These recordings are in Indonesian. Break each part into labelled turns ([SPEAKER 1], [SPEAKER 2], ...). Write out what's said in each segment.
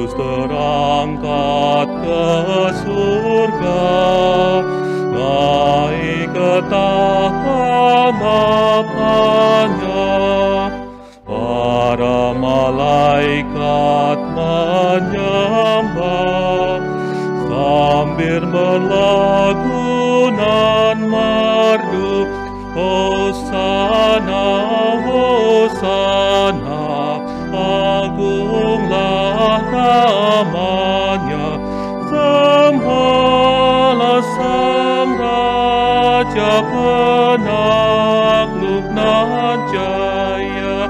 [SPEAKER 1] Yesus terangkat ke surga, naik ke tahta Bapanya. Para malaikat menyembah sambil berlagu nan merdu, Hosana, Hosana, agunglah namanya. Sembahlah Sang Raja penakluk nan jaya.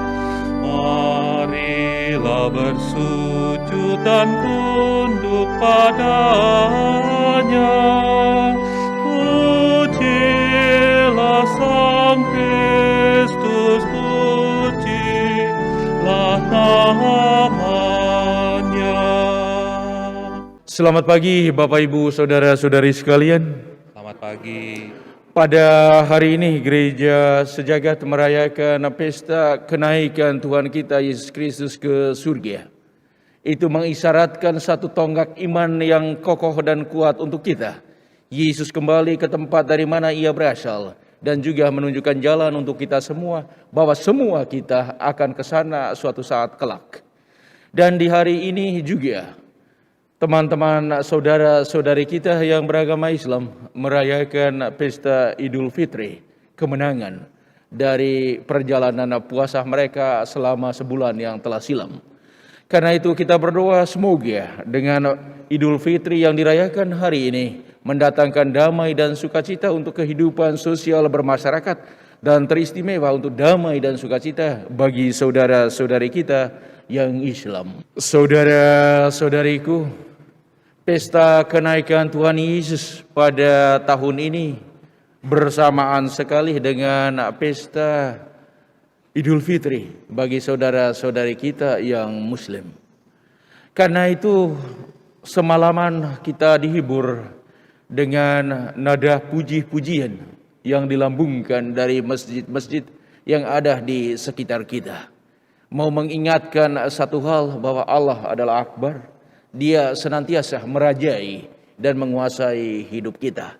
[SPEAKER 1] Marilah bersujud dan tunduk padanya. Pujilah Sang Kristus, pujilah namanya.
[SPEAKER 2] Selamat pagi Bapak Ibu Saudara-saudari sekalian.
[SPEAKER 1] Selamat pagi.
[SPEAKER 2] Pada hari ini gereja sejagat merayakan pesta kenaikan Tuhan kita Yesus Kristus ke surga. Itu mengisyaratkan satu tonggak iman yang kokoh dan kuat untuk kita. Yesus kembali ke tempat dari mana ia berasal dan juga menunjukkan jalan untuk kita semua bahwa semua kita akan ke sana suatu saat kelak. Dan di hari ini juga teman-teman saudara-saudari kita yang beragama Islam merayakan pesta Idul Fitri, kemenangan dari perjalanan puasa mereka selama sebulan yang telah silam. Karena itu kita berdoa semoga dengan Idul Fitri yang dirayakan hari ini mendatangkan damai dan sukacita untuk kehidupan sosial bermasyarakat dan teristimewa untuk damai dan sukacita bagi saudara-saudari kita yang Islam. Saudara-saudariku, pesta kenaikan Tuhan Yesus pada tahun ini bersamaan sekali dengan pesta Idul Fitri bagi saudara-saudari kita yang Muslim. Karena itu semalaman kita dihibur dengan nada puji-pujian yang dilambungkan dari masjid-masjid yang ada di sekitar kita. Mau mengingatkan satu hal bahwa Allah adalah Akbar. Dia senantiasa merajai dan menguasai hidup kita.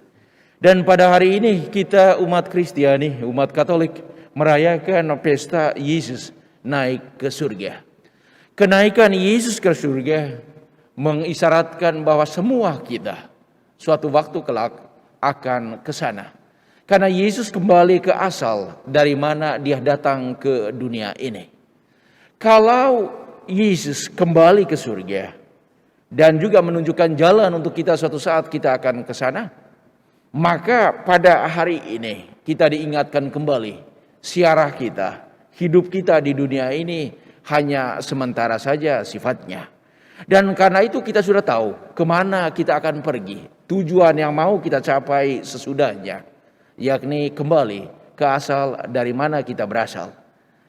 [SPEAKER 2] Dan pada hari ini kita umat Kristiani, umat Katolik merayakan pesta Yesus naik ke surga. Kenaikan Yesus ke surga mengisyaratkan bahwa semua kita suatu waktu kelak akan ke sana. Karena Yesus kembali ke asal dari mana dia datang ke dunia ini. Kalau Yesus kembali ke surga dan juga menunjukkan jalan untuk kita suatu saat kita akan ke sana, maka pada hari ini kita diingatkan kembali siarah kita, hidup kita di dunia ini hanya sementara saja sifatnya. Dan karena itu kita sudah tahu kemana kita akan pergi, tujuan yang mau kita capai sesudahnya, yakni kembali ke asal dari mana kita berasal.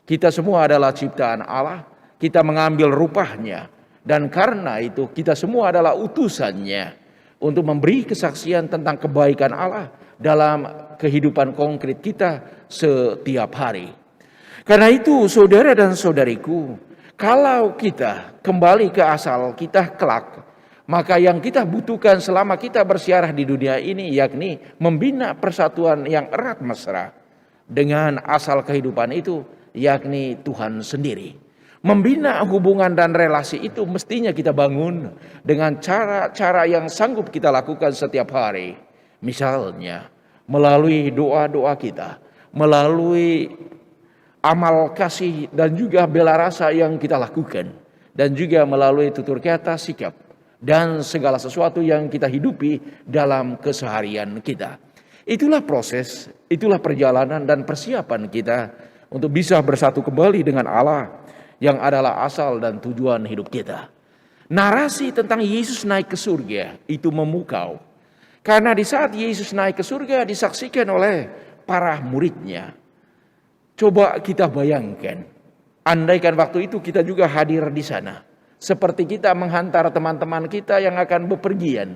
[SPEAKER 2] Kita semua adalah ciptaan Allah, kita mengambil rupanya. Dan karena itu kita semua adalah utusannya untuk memberi kesaksian tentang kebaikan Allah dalam kehidupan konkret kita setiap hari. Karena itu saudara dan saudariku, kalau kita kembali ke asal kita kelak, maka yang kita butuhkan selama kita bersiarah di dunia ini yakni membina persatuan yang erat mesra dengan asal kehidupan itu, yakni Tuhan sendiri. Membina hubungan dan relasi itu mestinya kita bangun dengan cara-cara yang sanggup kita lakukan setiap hari. Misalnya melalui doa-doa kita, melalui amal kasih dan juga bela rasa yang kita lakukan, dan juga melalui tutur kata, sikap, dan segala sesuatu yang kita hidupi dalam keseharian kita. Itulah proses, itulah perjalanan dan persiapan kita untuk bisa bersatu kembali dengan Allah yang adalah asal dan tujuan hidup kita. Narasi tentang Yesus naik ke surga itu memukau. Karena di saat Yesus naik ke surga disaksikan oleh para muridnya. Coba kita bayangkan, andaikan waktu itu kita juga hadir di sana. Seperti kita menghantar teman-teman kita yang akan bepergian,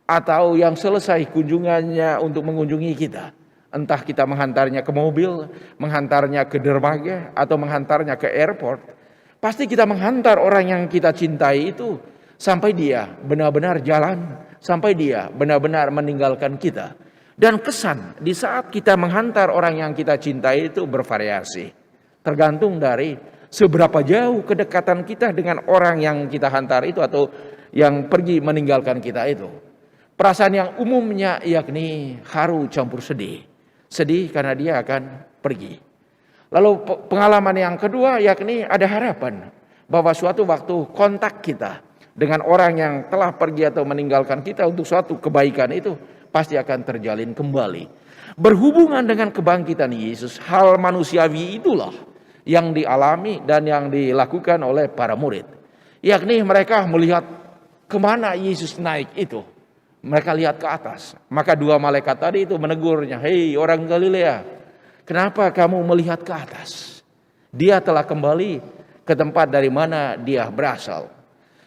[SPEAKER 2] atau yang selesai kunjungannya untuk mengunjungi kita. Entah kita menghantarnya ke mobil, menghantarnya ke dermaga, atau menghantarnya ke airport. Pasti kita menghantar orang yang kita cintai itu sampai dia benar-benar jalan, sampai dia benar-benar meninggalkan kita. Dan kesan di saat kita menghantar orang yang kita cintai itu bervariasi. Tergantung dari seberapa jauh kedekatan kita dengan orang yang kita hantar itu atau yang pergi meninggalkan kita itu. Perasaan yang umumnya yakni haru campur sedih. Sedih karena dia akan pergi. Lalu pengalaman yang kedua yakni ada harapan bahwa suatu waktu kontak kita dengan orang yang telah pergi atau meninggalkan kita untuk suatu kebaikan itu pasti akan terjalin kembali. Berhubungan dengan kebangkitan Yesus, hal manusiawi itulah yang dialami dan yang dilakukan oleh para murid. Yakni mereka melihat kemana Yesus naik itu. Mereka lihat ke atas. Maka dua malaikat tadi itu menegurnya, "Hei orang Galilea, kenapa kamu melihat ke atas? Dia telah kembali ke tempat dari mana dia berasal."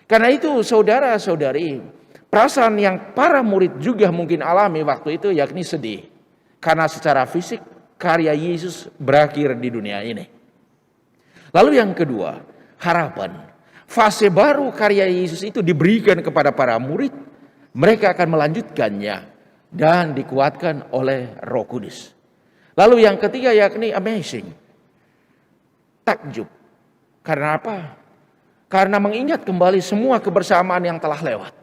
[SPEAKER 2] Karena itu saudara-saudari, perasaan yang para murid juga mungkin alami waktu itu yakni sedih. Karena secara fisik karya Yesus berakhir di dunia ini. Lalu yang kedua, harapan. Fase baru karya Yesus itu diberikan kepada para murid. Mereka akan melanjutkannya dan dikuatkan oleh Roh Kudus. Lalu yang ketiga yakni amazing. Takjub. Karena apa? Karena mengingat kembali semua kebersamaan yang telah lewat.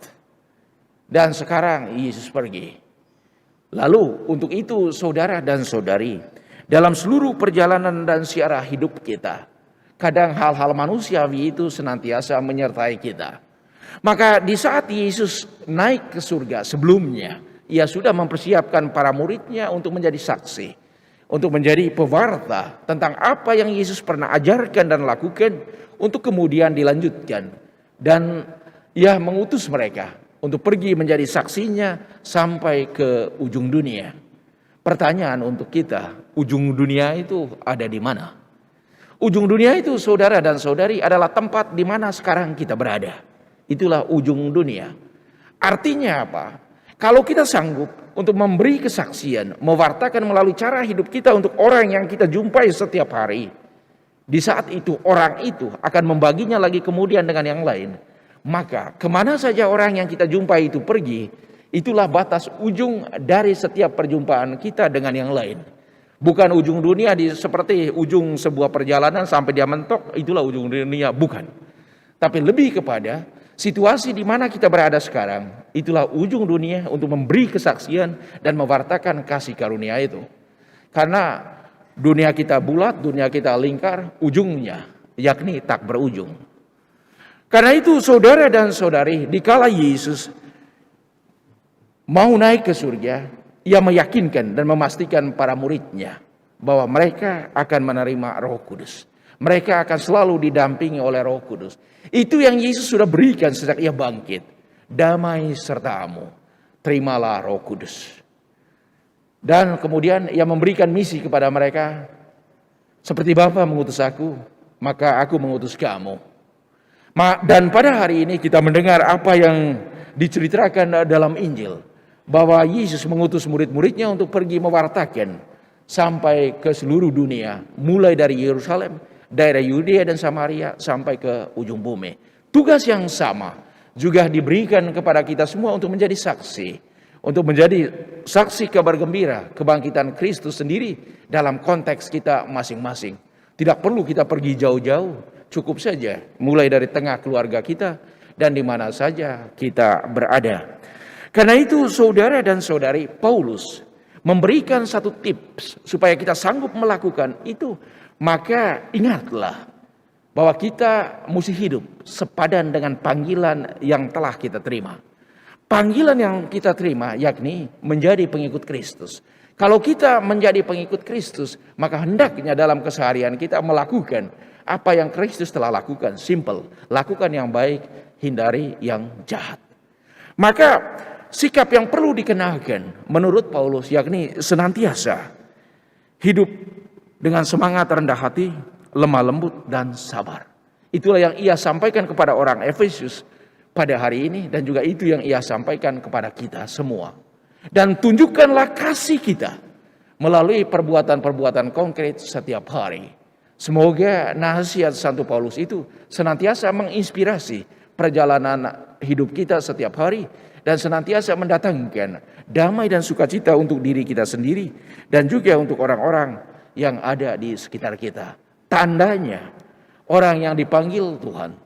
[SPEAKER 2] Dan sekarang Yesus pergi. Lalu untuk itu saudara dan saudari, dalam seluruh perjalanan dan siarah hidup kita, kadang hal-hal manusiawi itu senantiasa menyertai kita. Maka di saat Yesus naik ke surga sebelumnya, ia sudah mempersiapkan para muridnya untuk menjadi saksi, untuk menjadi pewarta tentang apa yang Yesus pernah ajarkan dan lakukan, untuk kemudian dilanjutkan. Dan ia mengutus mereka untuk pergi menjadi saksinya sampai ke ujung dunia. Pertanyaan untuk kita, ujung dunia itu ada di mana? Ujung dunia itu saudara dan saudari adalah tempat di mana sekarang kita berada. Itulah ujung dunia. Artinya apa? Kalau kita sanggup untuk memberi kesaksian, mewartakan melalui cara hidup kita untuk orang yang kita jumpai setiap hari, di saat itu orang itu akan membaginya lagi kemudian dengan yang lain. Maka kemana saja orang yang kita jumpai itu pergi, itulah batas ujung dari setiap perjumpaan kita dengan yang lain. Bukan ujung dunia seperti ujung sebuah perjalanan sampai dia mentok, itulah ujung dunia, bukan. Tapi lebih kepada situasi di mana kita berada sekarang, itulah ujung dunia untuk memberi kesaksian dan mewartakan kasih karunia itu. Karena dunia kita bulat, dunia kita lingkar, ujungnya yakni tak berujung. Karena itu saudara dan saudari, dikala Yesus mau naik ke surga, ia meyakinkan dan memastikan para muridnya bahwa mereka akan menerima Roh Kudus. Mereka akan selalu didampingi oleh Roh Kudus. Itu yang Yesus sudah berikan sejak ia bangkit. Damai sertamu, terimalah Roh Kudus. Dan kemudian ia memberikan misi kepada mereka. Seperti Bapa mengutus aku, maka aku mengutus kamu. Dan pada hari ini kita mendengar apa yang diceritakan dalam Injil. Bahwa Yesus mengutus murid-muridnya untuk pergi mewartakan sampai ke seluruh dunia. Mulai dari Yerusalem, daerah Yudea dan Samaria sampai ke ujung bumi. Tugas yang sama juga diberikan kepada kita semua untuk menjadi saksi. Untuk menjadi saksi kabar gembira kebangkitan Kristus sendiri dalam konteks kita masing-masing. Tidak perlu kita pergi jauh-jauh. Cukup saja mulai dari tengah keluarga kita dan di mana saja kita berada. Karena itu saudara dan saudari, Paulus memberikan satu tips supaya kita sanggup melakukan itu. Maka ingatlah bahwa kita mesti hidup sepadan dengan panggilan yang telah kita terima. Panggilan yang kita terima yakni menjadi pengikut Kristus. Kalau kita menjadi pengikut Kristus, maka hendaknya dalam keseharian kita melakukan apa yang Kristus telah lakukan. Simple, lakukan yang baik, hindari yang jahat. Maka sikap yang perlu dikenakan menurut Paulus yakni senantiasa hidup dengan semangat rendah hati, lemah lembut dan sabar. Itulah yang ia sampaikan kepada orang Efesus pada hari ini, dan juga itu yang ia sampaikan kepada kita semua. Dan tunjukkanlah kasih kita melalui perbuatan-perbuatan konkret setiap hari. Semoga nasihat Santo Paulus itu senantiasa menginspirasi perjalanan hidup kita setiap hari dan senantiasa mendatangkan damai dan sukacita untuk diri kita sendiri dan juga untuk orang-orang yang ada di sekitar kita. Tandanya orang yang dipanggil Tuhan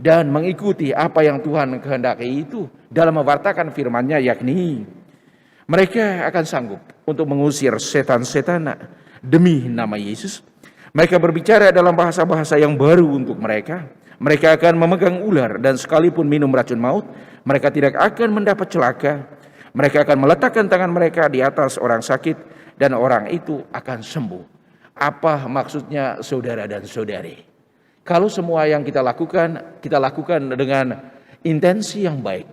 [SPEAKER 2] dan mengikuti apa yang Tuhan kehendaki itu dalam mewartakan firman-Nya, yakni mereka akan sanggup untuk mengusir setan-setan demi nama Yesus. Mereka berbicara dalam bahasa-bahasa yang baru untuk mereka. Mereka akan memegang ular dan sekalipun minum racun maut, mereka tidak akan mendapat celaka. Mereka akan meletakkan tangan mereka di atas orang sakit dan orang itu akan sembuh. Apa maksudnya saudara dan saudari? Kalau semua yang kita lakukan dengan intensi yang baik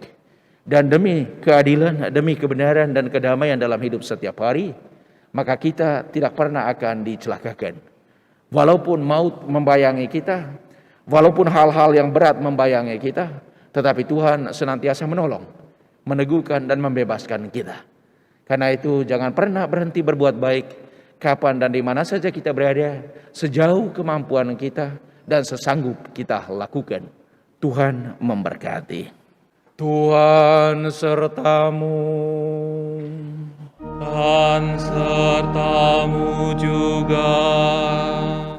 [SPEAKER 2] dan demi keadilan, demi kebenaran dan kedamaian dalam hidup setiap hari, maka kita tidak pernah akan dicelakakan. Walaupun maut membayangi kita, walaupun hal-hal yang berat membayangi kita, tetapi Tuhan senantiasa menolong, meneguhkan dan membebaskan kita. Karena itu jangan pernah berhenti berbuat baik, kapan dan di mana saja kita berada, sejauh kemampuan kita dan sesanggup kita lakukan. Tuhan memberkati. Tuhan sertamu.
[SPEAKER 1] Dan sertamu juga.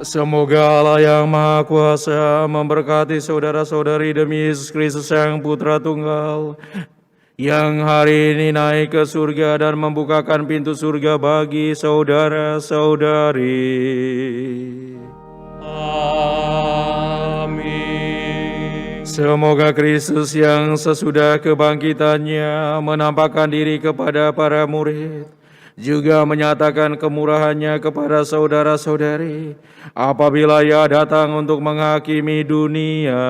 [SPEAKER 2] Semoga Allah yang Maha Kuasa memberkati saudara-saudari demi Yesus Kristus Sang Putra Tunggal, yang hari ini naik ke surga dan membukakan pintu surga bagi saudara-saudari.
[SPEAKER 1] Amin.
[SPEAKER 2] Semoga Kristus yang sesudah kebangkitannya menampakkan diri kepada para murid, juga menyatakan kemurahannya kepada saudara-saudari apabila Ia datang untuk menghakimi dunia.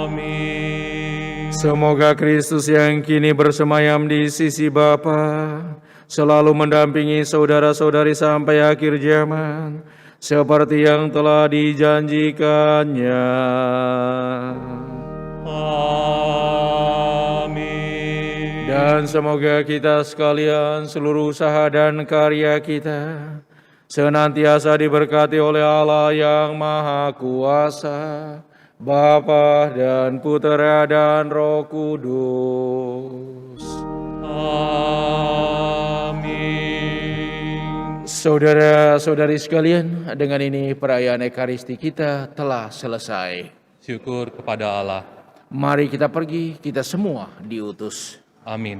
[SPEAKER 1] Amin.
[SPEAKER 2] Semoga Kristus yang kini bersemayam di sisi Bapa selalu mendampingi saudara-saudari sampai akhir zaman, seperti yang telah dijanjikannya. Dan semoga kita sekalian, seluruh usaha dan karya kita senantiasa diberkati oleh Allah yang Maha Kuasa, Bapa dan Putera dan Roh Kudus.
[SPEAKER 1] Amin.
[SPEAKER 2] Saudara-saudari sekalian, dengan ini perayaan Ekaristi kita telah selesai.
[SPEAKER 1] Syukur kepada Allah.
[SPEAKER 2] Mari kita pergi, kita semua diutus.
[SPEAKER 1] Amin.